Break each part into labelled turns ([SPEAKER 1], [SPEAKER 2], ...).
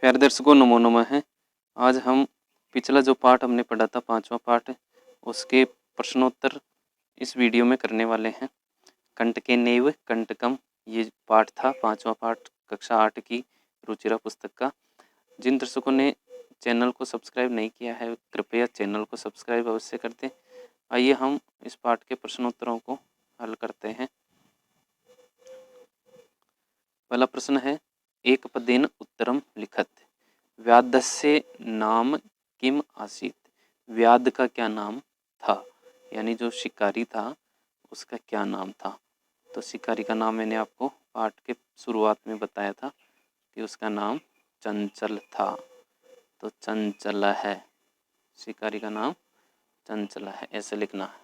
[SPEAKER 1] प्यारे दर्शकों, नमो नमः है। आज हम पिछला जो पाठ हमने पढ़ा था, 5वां पाठ, उसके प्रश्नोत्तर इस वीडियो में करने वाले हैं। कंटके नैव कंटकम ये पाठ था, 5वां पाठ कक्षा 8 की रुचिरा पुस्तक का। जिन दर्शकों ने चैनल को सब्सक्राइब नहीं किया है, कृपया चैनल को सब्सक्राइब अवश्य कर दें। आइए हम इस पाठ के प्रश्नोत्तरों को हल करते हैं। पहला प्रश्न है, एक पदेन उत्तरम लिखत, व्याधस्य नाम किम आसीत। व्याध का क्या नाम था, यानी जो शिकारी था उसका क्या नाम था। तो शिकारी का नाम मैंने आपको पाठ के शुरुआत में बताया था कि उसका नाम चंचल था। तो चंचल है, शिकारी का नाम चंचल है, ऐसे लिखना है।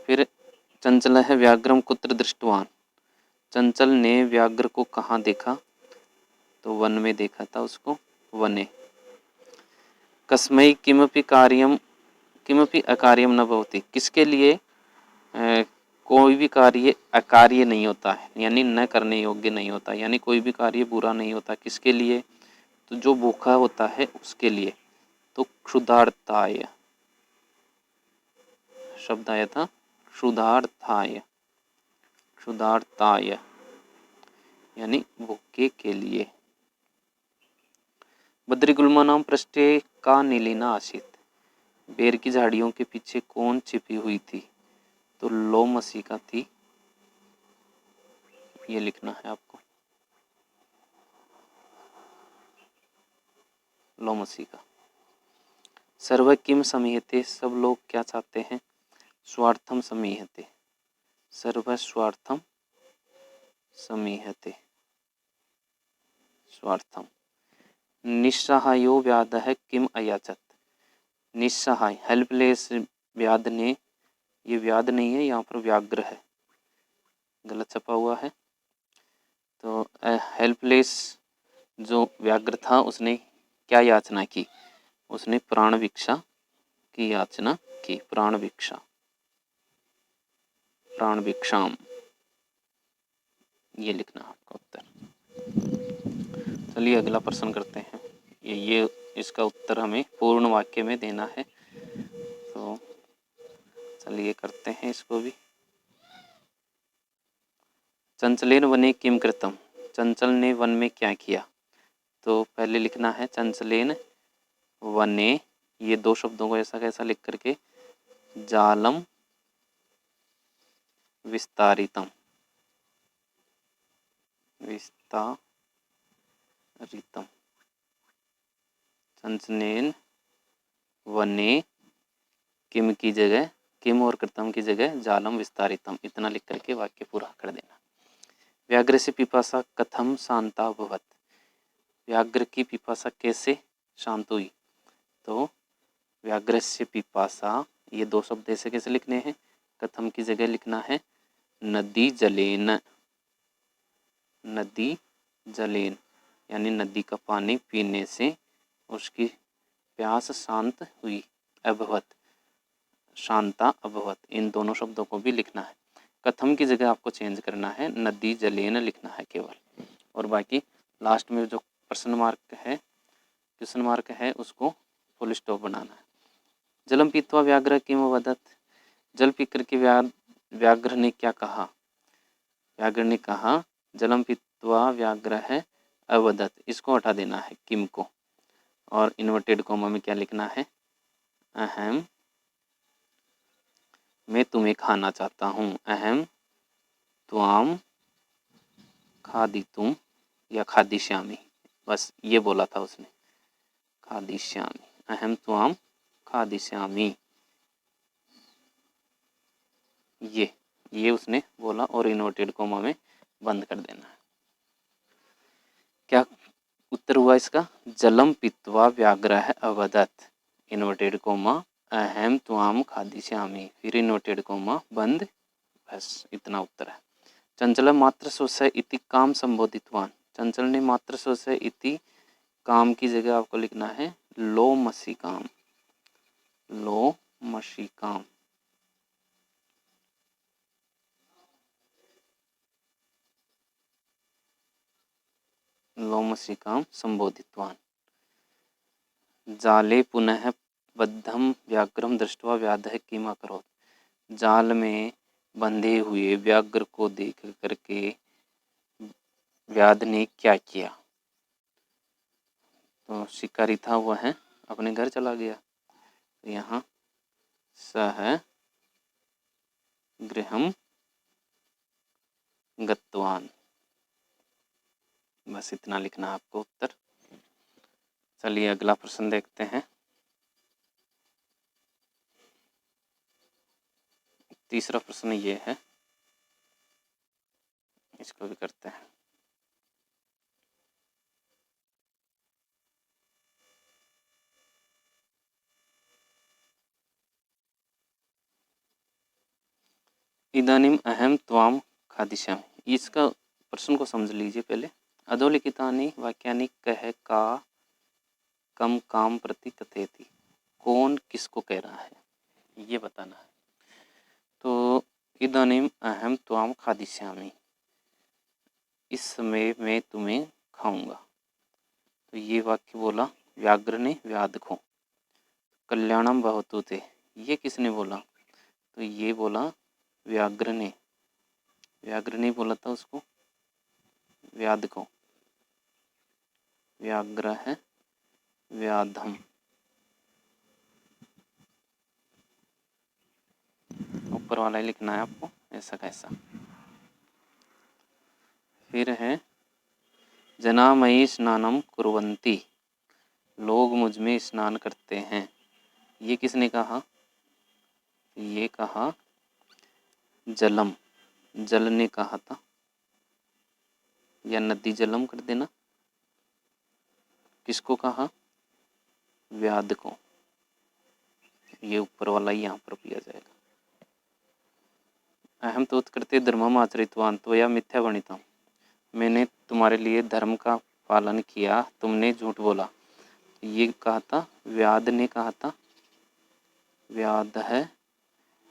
[SPEAKER 1] फिर चंचल है व्याघ्रम कुत्र दृष्टवान। चंचल ने व्याघ्र को कहाँ देखा, तो वन में देखा था उसको, वने। कस्मै किमपि कार्यम किमपि अकार्यम न भवति। किसके लिए कोई भी कार्य अकार्य नहीं होता है, यानी न करने योग्य नहीं होता, यानी कोई भी कार्य बुरा नहीं होता। किसके लिए, तो जो भूखा होता है उसके लिए। तो क्षुधार्ताय शब्द आया था, क्षुधार्ताय, क्षुधार्ताय यानी भूखे के लिए। बद्रीगुल्मा नाम पृष्ठे का नीलिना आशित। बेर की झाड़ियों के पीछे कौन छिपी हुई थी, तो लोमसी थी, ये लिखना है आपको, लोमसी का। सर्व किम समीहते, सब लोग क्या चाहते हैं, स्वार्थम समीहते, सर्व स्वार्थम समीहते, स्वार्थम। निस्सहायो व्याधः किम अयाचत। निस्सहाय हेल्पलेस व्याध ने, ये व्याध नहीं है, यहाँ पर व्याघ्र है, गलत छपा हुआ है। तो हेल्पलेस जो व्याघ्र था उसने क्या याचना की, उसने प्राण भिक्षा की याचना की, प्राण भिक्षा, प्राण भिक्षाम, ये लिखना आपका उत्तर। चलिए अगला प्रश्न करते हैं। ये इसका उत्तर हमें पूर्ण वाक्य में देना है, तो चलिए करते हैं इसको भी। चंचलेन वने किम कृतम। चंचल ने वन में क्या किया, तो पहले लिखना है चंचलेन वने, ये दो शब्दों को ऐसा कैसा लिख करके, जालम विस्तारितम, विस्तारितम। चंचलेन वने किम की जगह, किम और कृतम की जगह जालम विस्तारितम, इतना लिख करके वाक्य पूरा कर देना। व्याघ्र से पिपासा कथम शांता भवत। व्याघ्र की पिपासा कैसे शांत हुई, तो व्याघ्र से पिपासा, ये दो शब्द ऐसे कैसे लिखने हैं, कथम की जगह लिखना है नदी जलेन, नदी जलेन, यानी नदी का पानी पीने से उसकी प्यास शांत हुई। अभवत, शांता अभवत, इन दोनों शब्दों को भी लिखना है। कथम की जगह आपको चेंज करना है, नदी जलेन लिखना है केवल, और बाकी लास्ट में जो क्वेश्चन मार्क है उसको फुल स्टॉप बनाना है। जलम पीत्वा व्याघ्र किम वदत। जल पीकर के व्याघ्र ने क्या कहा, व्याघ्र ने कहा जलम पीत्वा व्याघ्र है अवदत, इसको हटा देना है किम को, और इन्वर्टेड कॉमा में क्या लिखना है, अहम मैं तुम्हें खाना चाहता हूँ, अहम त्वाम खादितुम या खादिश्यामी, बस ये बोला था उसने, खादिश्यामी, अहम त्वाम खादिश्यामी, ये उसने बोला, और इन्वर्टेड कॉमा में बंद कर देना है। क्या उत्तर हुआ इसका, जलम पीत्वा व्याघ्र अवदत, इन्वर्टेड कोमा अहम त्वाम खादिश्यामी, फिर इन्वर्टेड कोमा बंद, बस इतना उत्तर है। चंचल मात्र स्वस्य इति काम संबोधितवान। चंचल ने मात्र स्वस्य इति काम की जगह आपको लिखना है लो मसी काम, लो मसी काम। लोमशिकां संबोधितवान्। जाले पुनः बद्धं व्याघ्रं दृष्ट्वा व्याधः किम अकरोत्। जाल में बंधे हुए व्याघ्र को देख करके व्याध ने क्या किया। तो शिकारी था वह अपने घर चला गया। तो यहाँ सह गृहं गतवान। बस इतना लिखना आपको उत्तर। चलिए अगला प्रश्न देखते हैं। तीसरा प्रश्न ये है, इसको भी करते हैं। इदानीम अहम त्वाम खादिष्यामि। इसका प्रश्न को समझ लीजिए पहले। अधोलिखितानि वाक्यानि कह का कम काम प्रति कथयति। कौन किसको कह रहा है ये बताना है। तो इदानीम अहम त्वाम खादिष्यामि, इस समय मैं तुम्हें खाऊंगा। तो ये वाक्य बोला व्याघ्र ने व्याध को। कल्याणम भवतु ते, ये किसने बोला। तो ये बोला व्याघ्र ने। व्याघ्र ने बोला था उसको, व्याध को। व्याघ्र है व्याधम। ऊपर वाला ही लिखना है आपको, ऐसा कैसा। फिर है जना मयि स्नानम कुर्वन्ति, लोग मुझ में स्नान करते हैं। ये किसने कहा। ये कहा जलम, जल ने कहा था, या नदी जलम कर देना। किसको कहा, व्याध को। ये ऊपर वाला ही यहाँ पर किया जाएगा। अहम तो उत्कृते धर्मम आचरितवान त्वया मिथ्या वणितम, मैंने तुम्हारे लिए धर्म का पालन किया, तुमने झूठ बोला। ये कहा था व्याध ने कहा था। व्याध है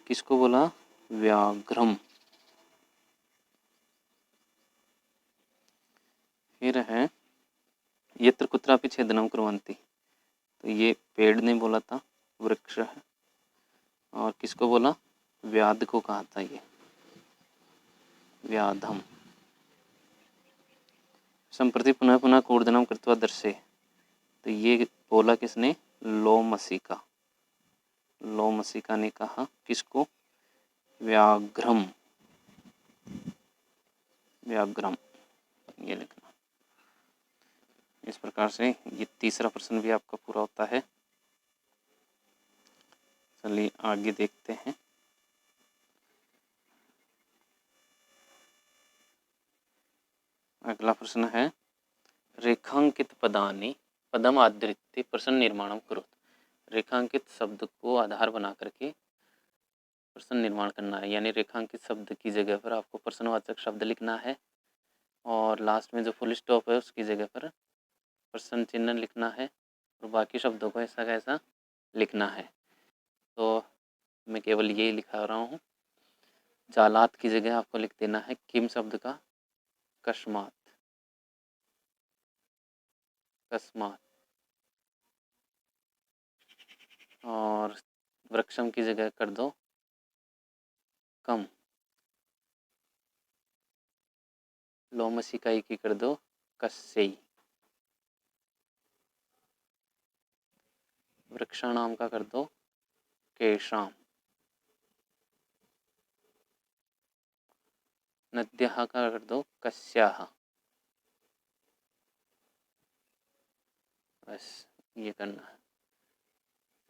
[SPEAKER 1] किसको बोला, व्याघ्रम। फिर है यत्र कुत्रापि छेदनम कुर्वन्ति, तो ये पेड़ ने बोला था, वृक्ष है। और किसको बोला, व्याध को कहा था ये व्याधम। संप्रति पुनः पुनः कूर्दनम कृत्वा दर्शे, तो ये बोला किसने, लोमशिका। लोमशिका ने कहा किसको, व्याघ्रम। व्याघ्रम ये लिखना। इस प्रकार से ये तीसरा प्रश्न भी आपका पूरा होता है। चलिए आगे देखते हैं। अगला प्रश्न है रेखांकित पदानि पदम आधृत्य प्रश्न निर्माणम करोतु। रेखांकित शब्द को आधार बना करके प्रश्न निर्माण करना है। यानी रेखांकित शब्द की जगह पर आपको प्रश्नवाचक शब्द लिखना है, और लास्ट में जो फुल स्टॉप है उसकी जगह पर प्रश्न चिन्ह लिखना है, और बाकी शब्दों को ऐसा कैसा लिखना है। तो मैं केवल यही लिखा रहा हूँ। जालात की जगह आपको लिख देना है किम शब्द का कस्मात। कस्मात। और वृक्षम की जगह कर दो कम। लोमशिकाई की कर दो कस्यई। वृक्षाणाम का कर दो केशाम। नद्यः का कर दो कस्याः। बस ये करना है।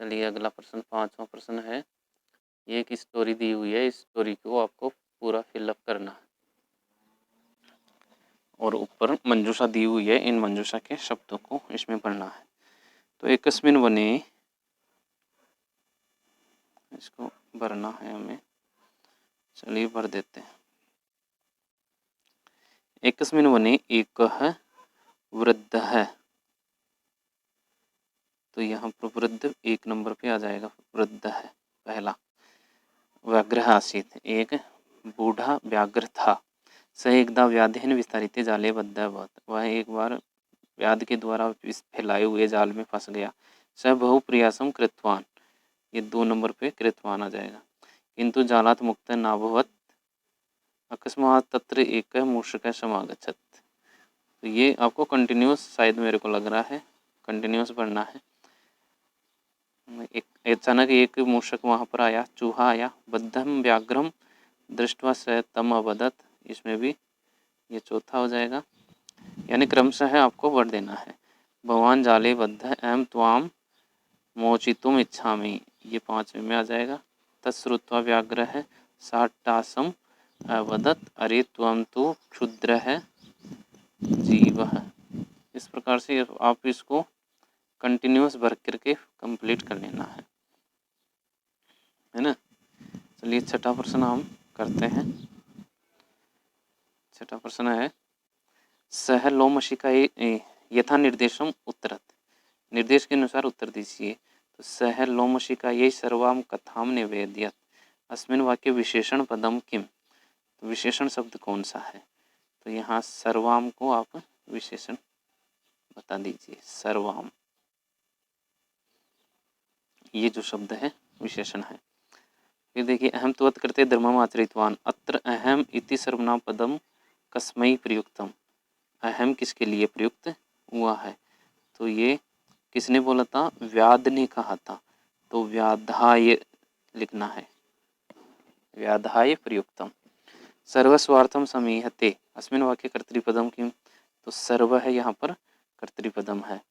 [SPEAKER 1] चलिए अगला प्रश्न, पांचवा प्रश्न है। ये एक स्टोरी दी हुई है, इस स्टोरी को आपको पूरा फिलअप करना है, और ऊपर मंजूषा दी हुई है, इन मंजूषा के शब्दों को इसमें पढ़ना है। तो एकस्मिन् वने, इसको भरना है हमें। चलिए भर देते हैं। एकस्मिन् वने एकः वृद्धः, तो यहाँ पर वृद्ध एक नंबर पे आ जाएगा, वृद्ध है पहला। व्याघ्र आसीत्, एक बूढ़ा व्याघ्र था। स एकदा व्याधेन विस्तारिते जाले बद्ध अभवत्, वह एक बार व्याध के द्वारा फैलाए हुए जाल में फंस गया। स बहु प्रयासम कृतवान, ये 2 नंबर पे कृतवान आ जाएगा। किंतु जालात मुक्त नाभवत् अकस्मात तत्र एक मूषक समागच्छत्। तो ये आपको कंटिन्यूस शायद मेरे को लग रहा है, कंटिन्यूस पढ़ना है। एक अचानक एक मूषक वहाँ पर आया, चूहा आया। बद्धम व्याघ्रम दृष्टवा स तम अवदत्, इसमें भी ये चौथा हो जाएगा, यानी क्रमशः आपको वर्ड देना है। भगवान जाले बद्ध एम त्वाम मोचितुम इच्छामि, ये 5वें में आ जाएगा। तत्श्रुत्वा व्याघ्र है साट्टासम अवदत् अरे त्वम तो क्षुद्र है जीव। इस प्रकार से आप इसको कंटिन्यूस भर करके कंप्लीट कर लेना है ना। चलिए छठा प्रश्न हम करते हैं। छठा प्रश्न है सह लोमशिका यथा निर्देशम उत्तरत, निर्देश के अनुसार उत्तर दीजिए। तो सह लोमशिका ये सर्वाम कथाम निवेद्यत, अस्मिन् वाक्य विशेषण पदम किम, तो विशेषण शब्द कौन सा है। तो यहाँ सर्वाम को आप विशेषण बता दीजिए। सर्वाम ये जो शब्द है विशेषण है। फिर देखिए अहम त्वत् कृते धर्मम आचरितवान, अत्र अहम इति सर्वनाम पदम कस्मै प्रयुक्तम, अहम किसके लिए प्रयुक्त हुआ है। तो ये किसने बोला था, व्याध ने कहा था, तो व्याधाय लिखना है, व्याधाय प्रयुक्तम। सर्वस्वार्थम समीहते, अस्मिन् वाक्य कर्तृपदम किम, तो सर्व है यहाँ पर कर्तृपदम है।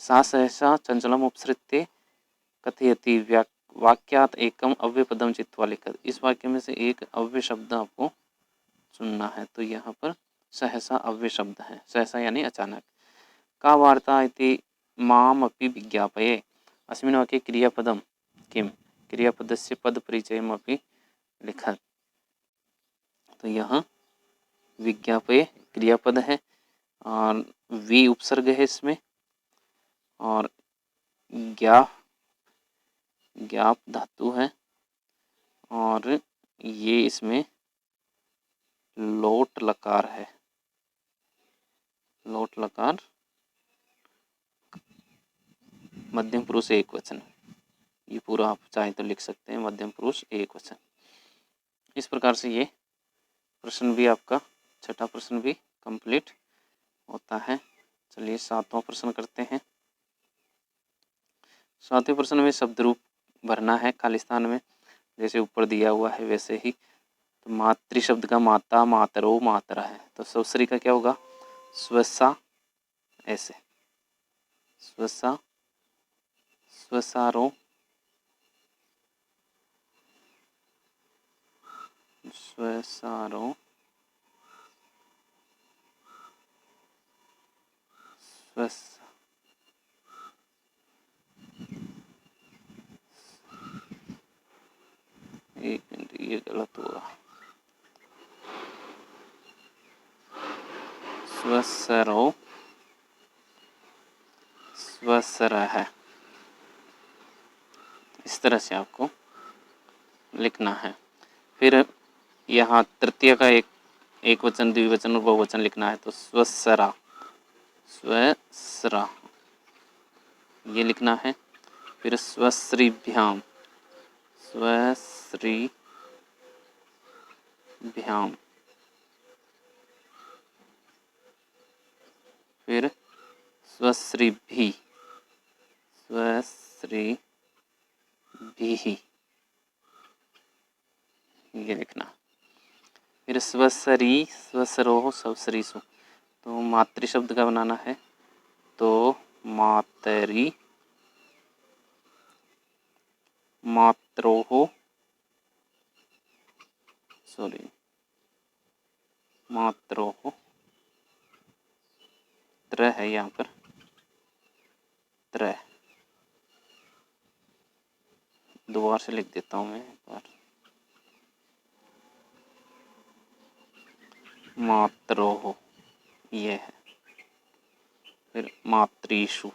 [SPEAKER 1] सा सहसा चंचलम उपसृत्य कथयति, वाक्यात एकम अव्यय पदम चित्वा लिखत, इस वाक्य में से एक अव्यय शब्द आपको चुनना है। तो यहाँ पर सहसा अव्यय शब्द है, सहसा यानी अचानक। का वार्ता इति माम अपि विज्ञापये, अस्मिन् वाक्ये क्रियापदम किम, क्रियापदस्य पद परिचयम अपि लिखत। तो यहाँ विज्ञापये क्रियापद है और वी उपसर्ग है इसमें, और ज्ञाप धातु है, और ये इसमें लोट लकार है, लोट लकार मध्यम पुरुष एक वचन, ये पूरा आप चाहे तो लिख सकते हैं, मध्यम पुरुष एक वचन। इस प्रकार से ये प्रश्न भी आपका, छठा प्रश्न भी कंप्लीट होता है। चलिए 7वां प्रश्न करते हैं। 7वें प्रश्न में शब्द रूप भरना है खालिस्तान में, जैसे ऊपर दिया हुआ है वैसे ही। तो मातृ शब्द का माता, मातरो, मातरा है, तो स्वश्री का क्या होगा, स्वसा, ऐसे स्वसा, स्वसारो, स्वसारो, स्वस, एक मिनट ये गलत हुआ, स्वसरो, स्वसर है, इस तरह से आपको लिखना है। फिर यहाँ तृतीय का एक वचन, द्विवचन और बहुवचन लिखना है, तो स्वसरा, स्वसरा ये लिखना है। फिर स्वश्रीभ्याम, स्वश्रीभ्याम, फिर स्वश्रीभि, स्वश्रीभि ये लिखना। फिर स्वसरी, स्वसरोह, स्वश्रीसु, तो मातृ शब्द का बनाना है, तो मातरी, मात्रोह, सॉरी मात्रोह, त्र है यहाँ पर, त्र, दोबारा से लिख देता हूँ मैं एक बार, मात्रोह ये है। फिर मातृषु,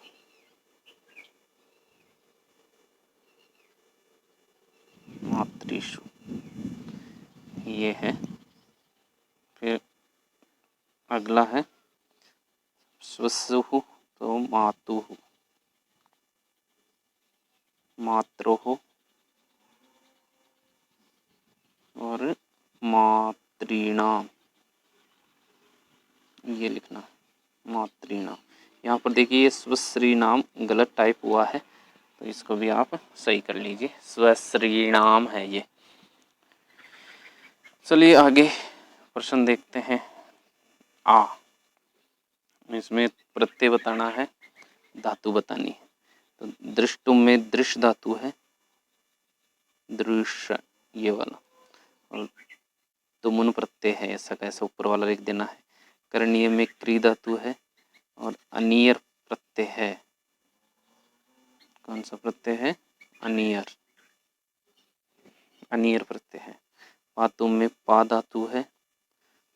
[SPEAKER 1] मातृषु ये है। फिर अगला है स्वसुः, तो मातुः, मात्रोः और मातृणाम, ये लिखना मातृणाम। यहाँ पर देखिए ये स्वश्री नाम गलत टाइप हुआ है, तो इसको भी आप सही कर लीजिए, स्वश्री नाम है ये। चलिए आगे प्रश्न देखते हैं। आ, इसमें प्रत्यय बताना है, धातु बतानी है। तो दृष्टुम में दृश्य धातु है, दृश्य ये वाला, और तुमुन प्रत्यय है, ऐसा कैसा ऊपर वाला लिख देना है। करणीय में क्री धातु है और अनियर प्रत्यय है। कौन सा प्रत्यय है? अनियर, अनियर प्रत्यय है। पातुम में पा धातु है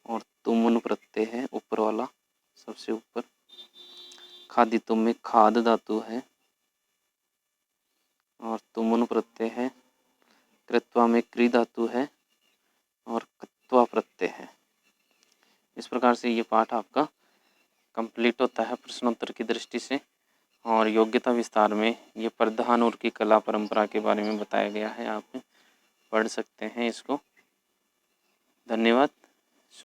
[SPEAKER 1] और तुमुन प्रत्यय है, ऊपर वाला सबसे ऊपर। खादितुम में खाद धातु है और तुमुन प्रत्यय है। कृत्वा में क्री धातु है और कत्वा प्रत्यय है। इस प्रकार से ये पाठ आपका कंप्लीट होता है प्रश्नोत्तर की दृष्टि से। और योग्यता विस्तार में ये प्रधानूर की कला परंपरा के बारे में बताया गया है, आप पढ़ सकते हैं इसको। धन्यवाद।